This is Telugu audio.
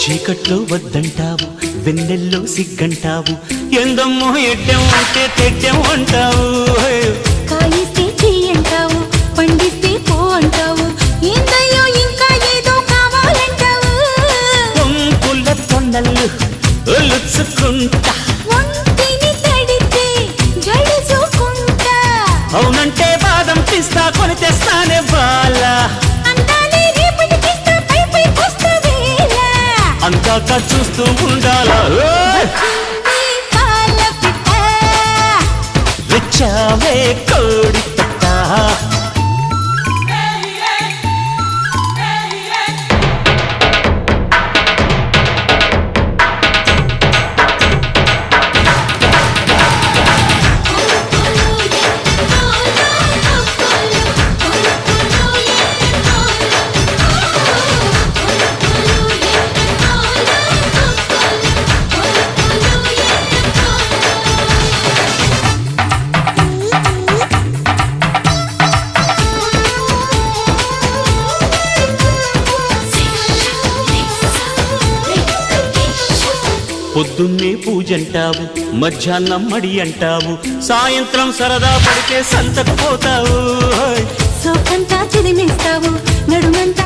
చీకట్లో వద్దంటావు, వెన్నెల్లో సిగ్గంటావు, ఎందమ్మో ఎడ్డెం అంటే తెడ్డెం అంటావు. కాయిస్తే చెయ్యంటావు, పండిస్తే పో అంటావు, ఏందయ్యో ఇంకా ఏదో కావాలంటావు. పొంపుల తొండలు ఒలుచుకుంటా, ఒంటిని తడితే జడుచుకుంటా, అవునంటే బాదం పిస్తా కొని తెస్తానే బాల, అందాలే రేపటికిస్తా పై పైకొస్తా వేళ. అందాక చూస్తూ ఉండాలా. వచ్చింది పాల పిట్ట, రిచ్చావే కోడి పెట్ట. పొద్దున్నే పూజంటావు, మధ్యాహ్నం మడి అంటావు, సాయంత్రం సరదా పడితే సంతకు పోతావు. సోకంతా చిదిమేస్తావు, నడుమంతా